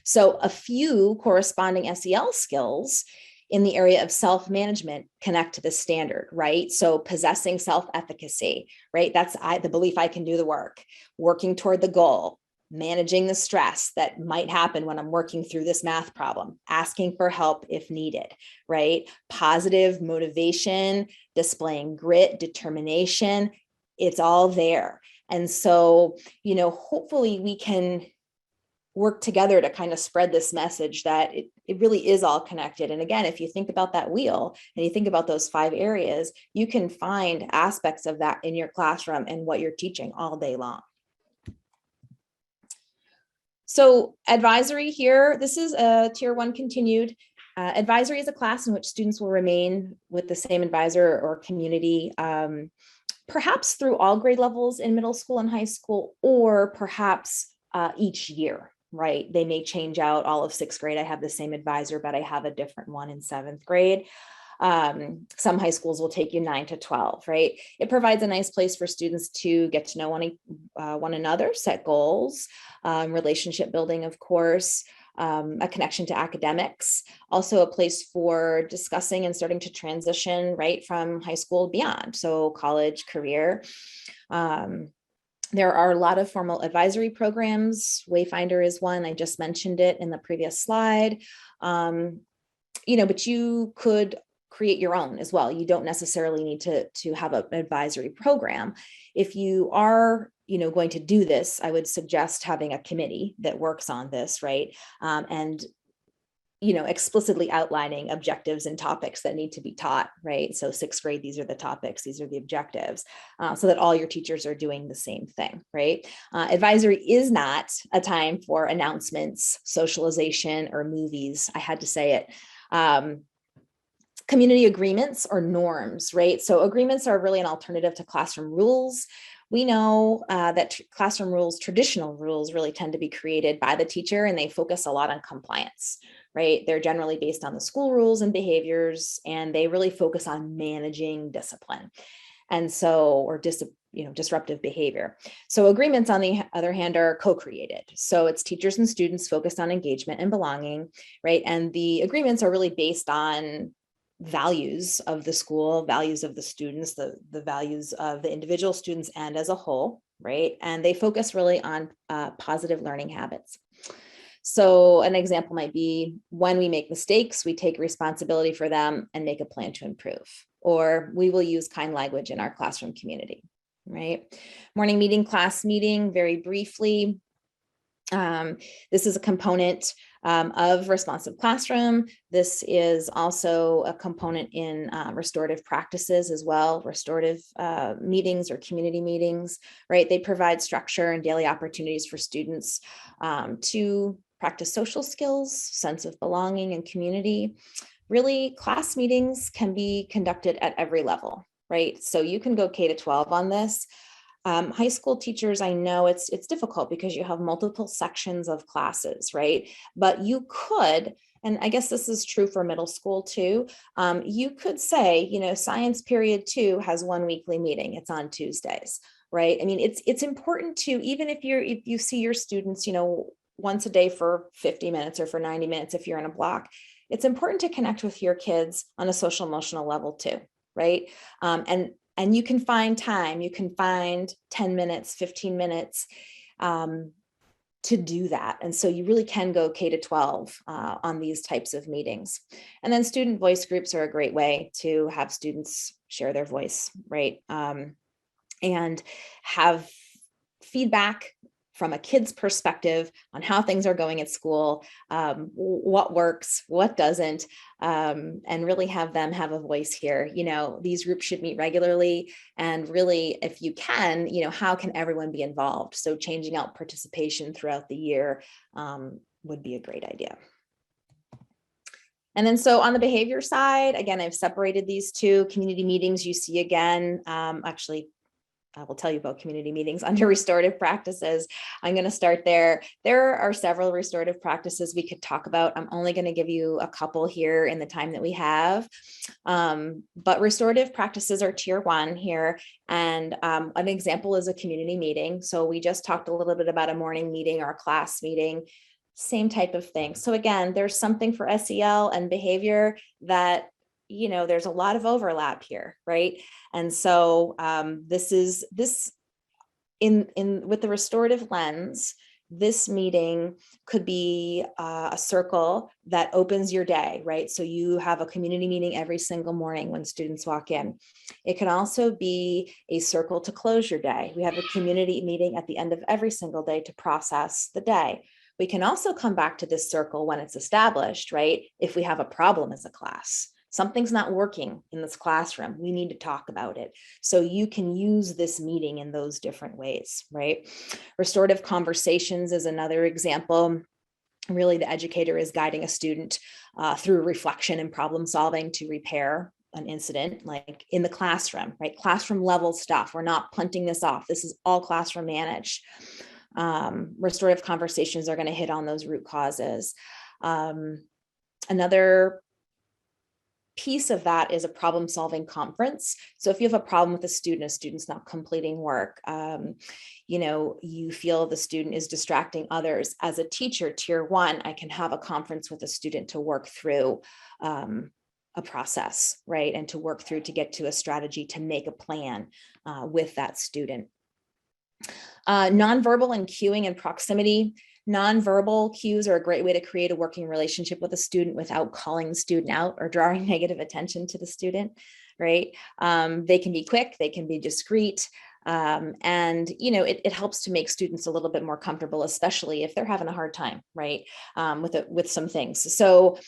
So a few corresponding SEL skills in the area of self-management connect to the standard, right? So possessing self-efficacy, right? That's the belief I can do the work, working toward the goal, managing the stress that might happen when I'm working through this math problem, asking for help if needed, right? Positive motivation, displaying grit, determination, it's all there. And so, hopefully we can work together to kind of spread this message that it really is all connected. And again, if you think about that wheel and you think about those 5 areas, you can find aspects of that in your classroom and what you're teaching all day long. So advisory here, this is a Tier 1 continued. Advisory is a class in which students will remain with the same advisor or community, perhaps through all grade levels in middle school and high school, or perhaps each year, right? They may change out all of 6th grade. I have the same advisor, but I have a different one in 7th grade. Some high schools will take you 9 to 12, right? It provides a nice place for students to get to know one another, set goals, relationship building, of course, a connection to academics, also a place for discussing and starting to transition right from high school beyond, so college, career. There are a lot of formal advisory programs. Wayfinder is one. I just mentioned it in the previous slide. But you could create your own as well. You don't necessarily need to have an advisory program. If you are, going to do this, I would suggest having a committee that works on this, right? And explicitly outlining objectives and topics that need to be taught, right? So 6th grade, these are the topics, these are the objectives, so that all your teachers are doing the same thing, right? Advisory is not a time for announcements, socialization, or movies. I had to say it. Community agreements or norms, right? So agreements are really an alternative to classroom rules. We know that classroom rules, traditional rules, really tend to be created by the teacher, and they focus a lot on compliance, right? They're generally based on the school rules and behaviors, and they really focus on managing discipline. And so, or disruptive behavior. So agreements, on the other hand, are co-created. So it's teachers and students focused on engagement and belonging, right? And the agreements are really based on values of the school, values of the students, the values of the individual students and as a whole, right? And they focus really on positive learning habits. So an example might be, when we make mistakes, we take responsibility for them and make a plan to improve, or we will use kind language in our classroom community, right? Morning meeting, class meeting, very briefly. This is a component of responsive classroom. This is also a component in restorative practices as well, restorative meetings or community meetings, right? They provide structure and daily opportunities for students to practice social skills, sense of belonging and community. Really, class meetings can be conducted at every level, right? So you can go K to 12 on this. High school teachers, I know it's difficult because you have multiple sections of classes, right? But you could, and I guess this is true for middle school too, you could say, science period 2 has one weekly meeting. It's on Tuesdays, right? I mean, it's important to, even if you see your students, once a day for 50 minutes or for 90 minutes, if you're in a block, it's important to connect with your kids on a social emotional level too, right? And you can find time, you can find 10 minutes, 15 minutes to do that. And so you really can go K to 12 on these types of meetings. And then student voice groups are a great way to have students share their voice, right? And have feedback from a kid's perspective on how things are going at school, what works, what doesn't, and really have them have a voice here. These groups should meet regularly, and really, if you can, how can everyone be involved? So changing out participation throughout the year would be a great idea. And then so on the behavior side, again, I've separated these two. Community meetings you see again, actually, I will tell you about community meetings under restorative practices. I'm going to start there. There are several restorative practices we could talk about. I'm only going to give you a couple here in the time that we have. But restorative practices are tier 1 here. And an example is a community meeting. So we just talked a little bit about a morning meeting or a class meeting, same type of thing. So again, there's something for SEL and behavior that there's a lot of overlap here, right? And so with the restorative lens, this meeting could be a circle that opens your day, right? So you have a community meeting every single morning when students walk in. It can also be a circle to close your day. We have a community meeting at the end of every single day to process the day. We can also come back to this circle when it's established, right? If we have a problem as a class. Something's not working in this classroom. We need to talk about it. So you can use this meeting in those different ways, right? Restorative conversations is another example. Really, the educator is guiding a student through reflection and problem solving to repair an incident, like in the classroom, right? Classroom level stuff. We're not punting this off. This is all classroom managed. Restorative conversations are going to hit on those root causes. Another piece of that is a problem solving conference. So if you have a problem with a student's not completing work, you feel the student is distracting others. As a teacher, tier 1, I can have a conference with a student to work through a process, right? And to work through to get to a strategy to make a plan with that student. Nonverbal and cueing and proximity. Nonverbal cues are a great way to create a working relationship with a student without calling the student out or drawing negative attention to the student, right? They can be quick, they can be discreet, and it helps to make students a little bit more comfortable, especially if they're having a hard time, right? With some things. So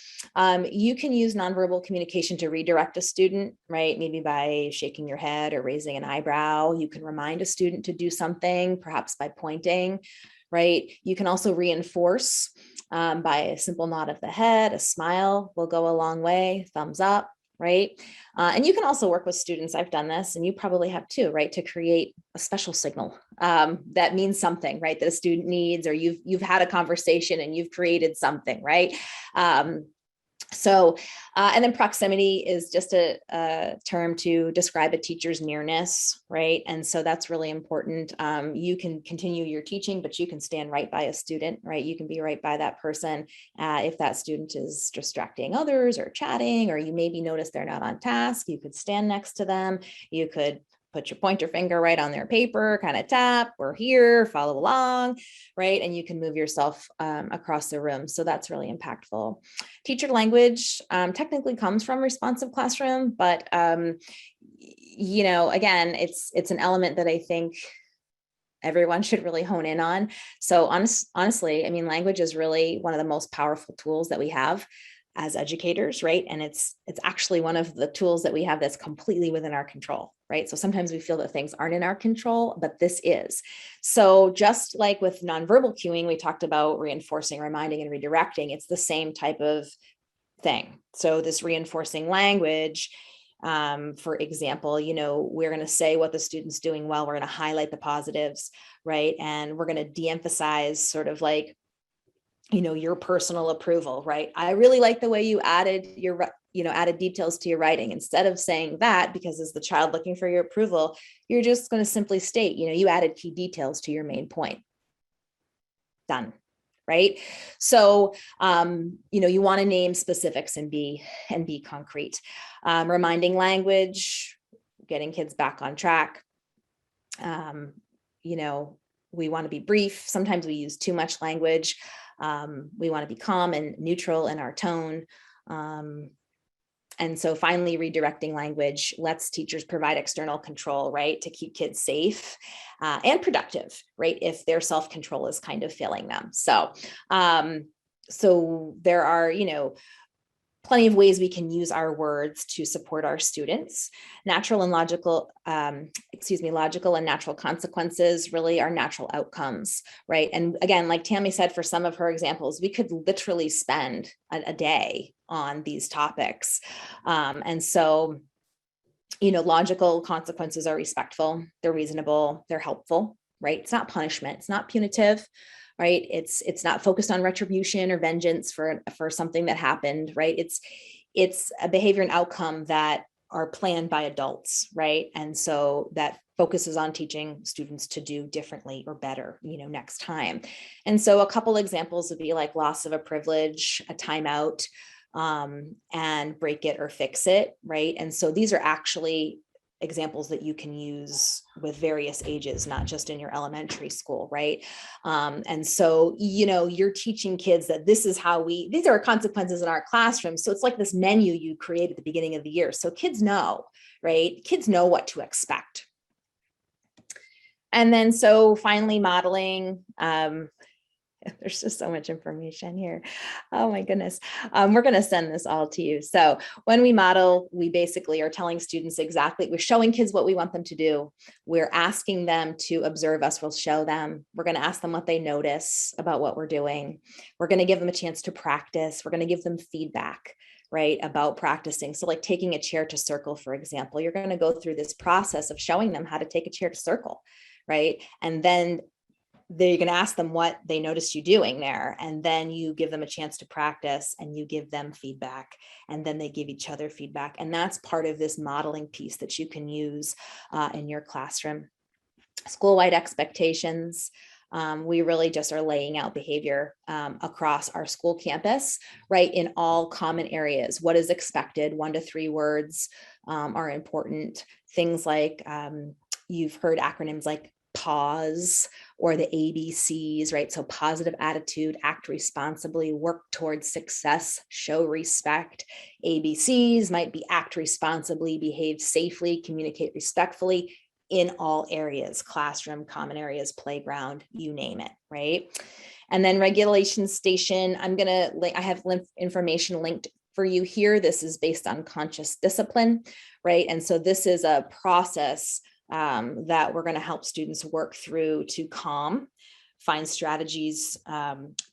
you can use nonverbal communication to redirect a student, right? Maybe by shaking your head or raising an eyebrow. You can remind a student to do something, perhaps by pointing, right? You can also reinforce by a simple nod of the head. A smile will go a long way, thumbs up, right? And you can also work with students. I've done this, and you probably have too, right? To create a special signal that means something, right? That a student needs, or you've had a conversation and you've created something, right? And then proximity is just a term to describe a teacher's nearness, right? And so that's really important. You can continue your teaching, but you can stand right by a student, right? You can be right by that person if that student is distracting others or chatting, or you maybe notice they're not on task. You could stand next to them. You could put your pointer finger right on their paper, kind of tap, we're here, follow along, right? And you can move yourself across the room. So that's really impactful. Teacher language technically comes from responsive classroom, but again, it's an element that I think everyone should really hone in on. So honestly, I mean, language is really one of the most powerful tools that we have as educators, right? And it's actually one of the tools that we have that's completely within our control, right? So sometimes we feel that things aren't in our control, but this is. So just like with nonverbal cueing, we talked about reinforcing, reminding, and redirecting. It's the same type of thing. So this reinforcing language, for example, we're going to say what the student's doing well, we're going to highlight the positives, right? And we're going to de-emphasize sort of like, your personal approval, right? I really like the way you added added details to your writing. Instead of saying that, because as the child looking for your approval, you're just going to simply state, you added key details to your main point. Done. Right. So, you want to name specifics and be concrete. Reminding language, getting kids back on track. We want to be brief. Sometimes we use too much language. We want to be calm and neutral in our tone. And so finally, redirecting language lets teachers provide external control, right, to keep kids safe and productive, right, if their self-control is kind of failing them. So, so there are, plenty of ways we can use our words to support our students. Logical and natural consequences really are natural outcomes, right? And again, like Tammy said, for some of her examples, we could literally spend a day on these topics. And so, logical consequences are respectful, they're reasonable, they're helpful, right? It's not punishment, it's not punitive. Right? It's not focused on retribution or vengeance for something that happened, right? It's a behavior and outcome that are planned by adults, right? And so that focuses on teaching students to do differently or better, next time. And so a couple examples would be like loss of a privilege, a timeout, and break it or fix it, right? And so these are actually examples that you can use with various ages, not just in your elementary school, right? And so, you're teaching kids that these are consequences in our classroom. So it's like this menu you create at the beginning of the year. So kids know, right? Kids know what to expect. And then, so finally modeling, there's just so much information here. Oh my goodness. We're going to send this all to you. So when we model, we basically are telling students we're showing kids what we want them to do. We're asking them to observe us. We'll show them. We're going to ask them what they notice about what we're doing. We're going to give them a chance to practice. We're going to give them feedback, right, about practicing. So like taking a chair to circle, for example, you're going to go through this process of showing them how to take a chair to circle, right? And then you're going to ask them what they noticed you doing there. And then you give them a chance to practice and you give them feedback, and then they give each other feedback. And that's part of this modeling piece that you can use in your classroom. Schoolwide expectations. We really just are laying out behavior across our school campus, right, in all common areas. What is expected? 1 to 3 words are important. Things like you've heard acronyms like PAWS or the ABCs, right? So positive attitude, act responsibly, work towards success, show respect. ABCs might be act responsibly, behave safely, communicate respectfully in all areas, classroom, common areas, playground, you name it, right? And then regulation station, I have information linked for you here. This is based on conscious discipline, right? And so this is a process that we're going to help students work through to calm, find strategies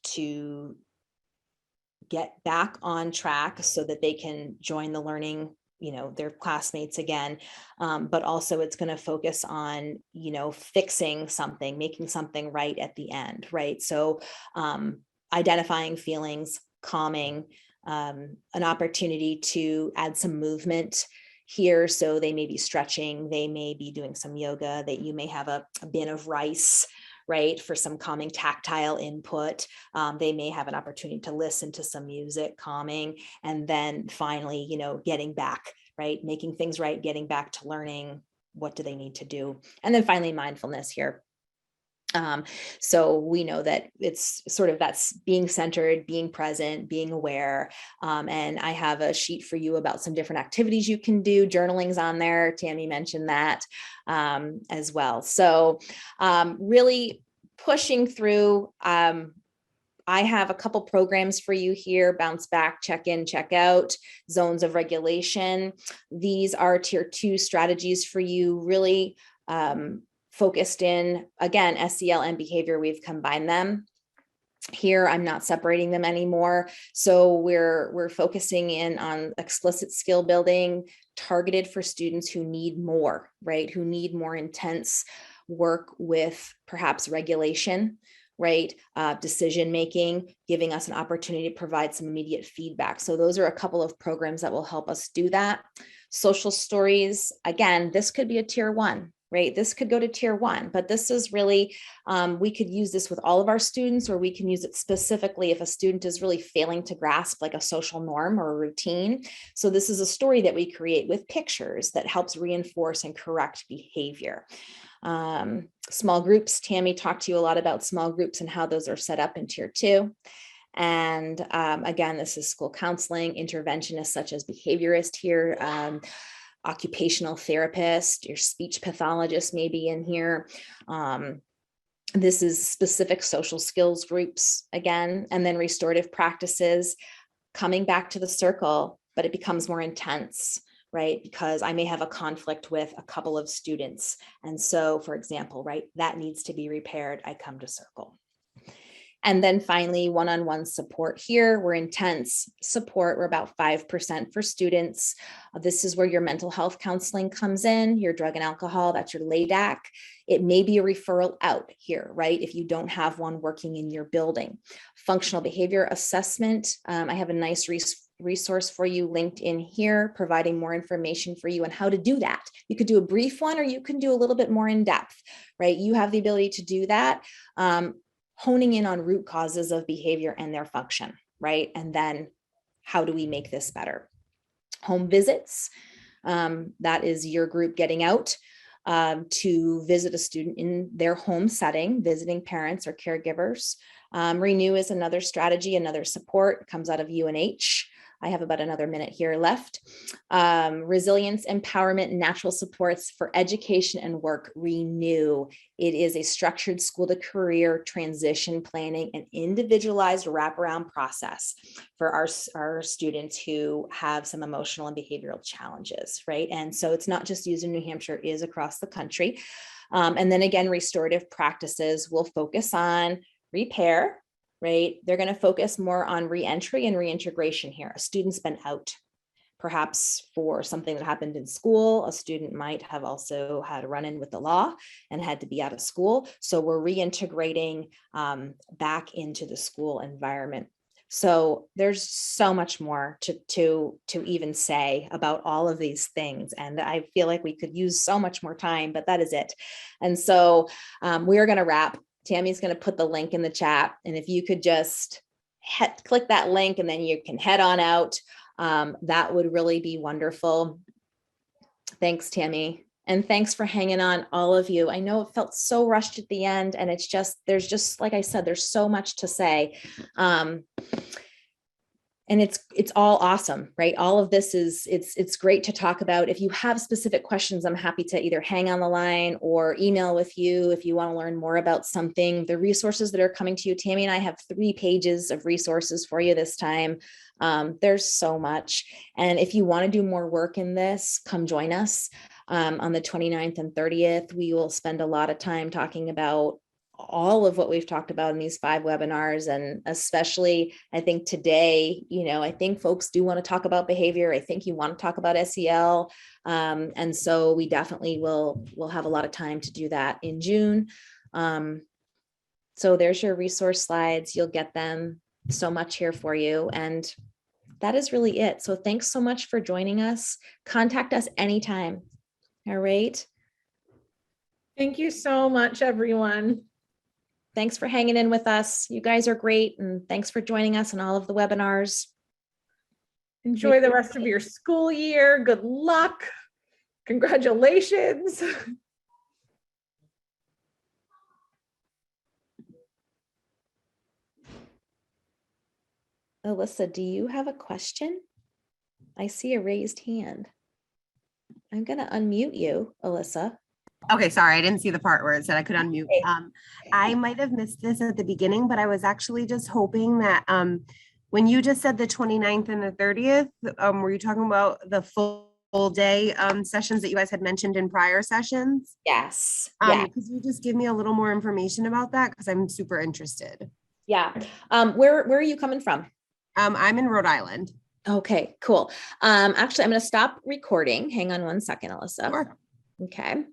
to get back on track so that they can join the learning, their classmates again. But also it's going to focus on, fixing something, making something right at the end, right? So identifying feelings, calming, an opportunity to add some movement here. So they may be stretching, they may be doing some yoga, that you may have a bin of rice, right, for some calming tactile input. They may have an opportunity to listen to some music, calming, and then finally, getting back, right, making things right, getting back to learning. What do they need to do? And then finally, mindfulness here. So we know that it's sort of that's being centered, being present, being aware. And I have a sheet for you about some different activities you can do. Journaling's on there. Tammy mentioned that as well. So really pushing through. I have a couple programs for you here: bounce back, check in, check out, zones of regulation. These are tier 2 strategies for you, really focused in, again, SEL and behavior. We've combined them. Here, I'm not separating them anymore. So we're focusing in on explicit skill building, targeted for students who need more, right? Who need more intense work with perhaps regulation, right? Decision making, giving us an opportunity to provide some immediate feedback. So those are a couple of programs that will help us do that. Social stories, again, this could be a tier 1. Right? This could go to tier 1, but this is really, we could use this with all of our students, or we can use it specifically if a student is really failing to grasp like a social norm or a routine. So this is a story that we create with pictures that helps reinforce and correct behavior. Small groups, Tammy talked to you a lot about small groups and how those are set up in tier 2. And again, this is school counseling, interventionists such as behaviorist here, occupational therapist, your speech pathologist may be in here. This is specific social skills groups again, and then restorative practices, coming back to the circle, but it becomes more intense, right? Because I may have a conflict with a couple of students. And so, for example, right, that needs to be repaired. I come to circle. And then finally, one-on-one support here. We're intense support. We're about 5% for students. This is where your mental health counseling comes in, your drug and alcohol, that's your LADAC. It may be a referral out here, right? If you don't have one working in your building. Functional behavior assessment. I have a nice resource for you linked in here, providing more information for you on how to do that. You could do a brief one, or you can do a little bit more in depth, right? You have the ability to do that. Honing in on root causes of behavior and their function, right? And then how do we make this better? Home visits, that is your group getting out to visit a student in their home setting, visiting parents or caregivers. Renew is another strategy, another support, comes out of UNH. I have about another minute here left. Resilience, empowerment, and natural supports for education and work. Renew. It is a structured school to career transition planning and individualized wraparound process for our students who have some emotional and behavioral challenges, right? And so it's not just used in New Hampshire, it is across the country. And then again, restorative practices will focus on repair, right? They're going to focus more on reentry and reintegration here. A student's been out, perhaps for something that happened in school. A student might have also had a run-in with the law and had to be out of school. So we're reintegrating back into the school environment. So there's so much more to even say about all of these things. And I feel like we could use so much more time, but that is it. And so we are going to wrap. Tammy's going to put the link in the chat. And if you could just click that link and then you can head on out, that would really be wonderful. Thanks, Tammy. And thanks for hanging on, all of you. I know it felt so rushed at the end, and it's just, there's just, like I said, there's so much to say. And it's all awesome, right? All of this is, it's great to talk about. If you have specific questions, I'm happy to either hang on the line or email with you if you want to learn more about something. The resources that are coming to you, Tammy and I have 3 pages of resources for you this time. There's so much. And if you want to do more work in this, come join us on the 29th and 30th. We will spend a lot of time talking about all of what we've talked about in these 5 webinars. And especially, I think today, I think folks do want to talk about behavior. I think you want to talk about SEL. And so we definitely will have a lot of time to do that in June. So there's your resource slides. You'll get them. So much here for you. And that is really it. So thanks so much for joining us. Contact us anytime. All right. Thank you so much, everyone. Thanks for hanging in with us. You guys are great. And thanks for joining us on all of the webinars. Enjoy the rest of your school year. Good luck. Congratulations. Alyssa, do you have a question? I see a raised hand. I'm going to unmute you, Alyssa. Okay, sorry, I didn't see the part where it said I could unmute. Okay. I might have missed this at the beginning, but I was actually just hoping that when you just said the 29th and the 30th, were you talking about the full day sessions that you guys had mentioned in prior sessions? Yes. Yeah. Could you just give me a little more information about that? Because I'm super interested. Yeah. Where are you coming from? I'm in Rhode Island. Okay, cool. Actually, I'm going to stop recording. Hang on one second, Alyssa. Sure. Okay.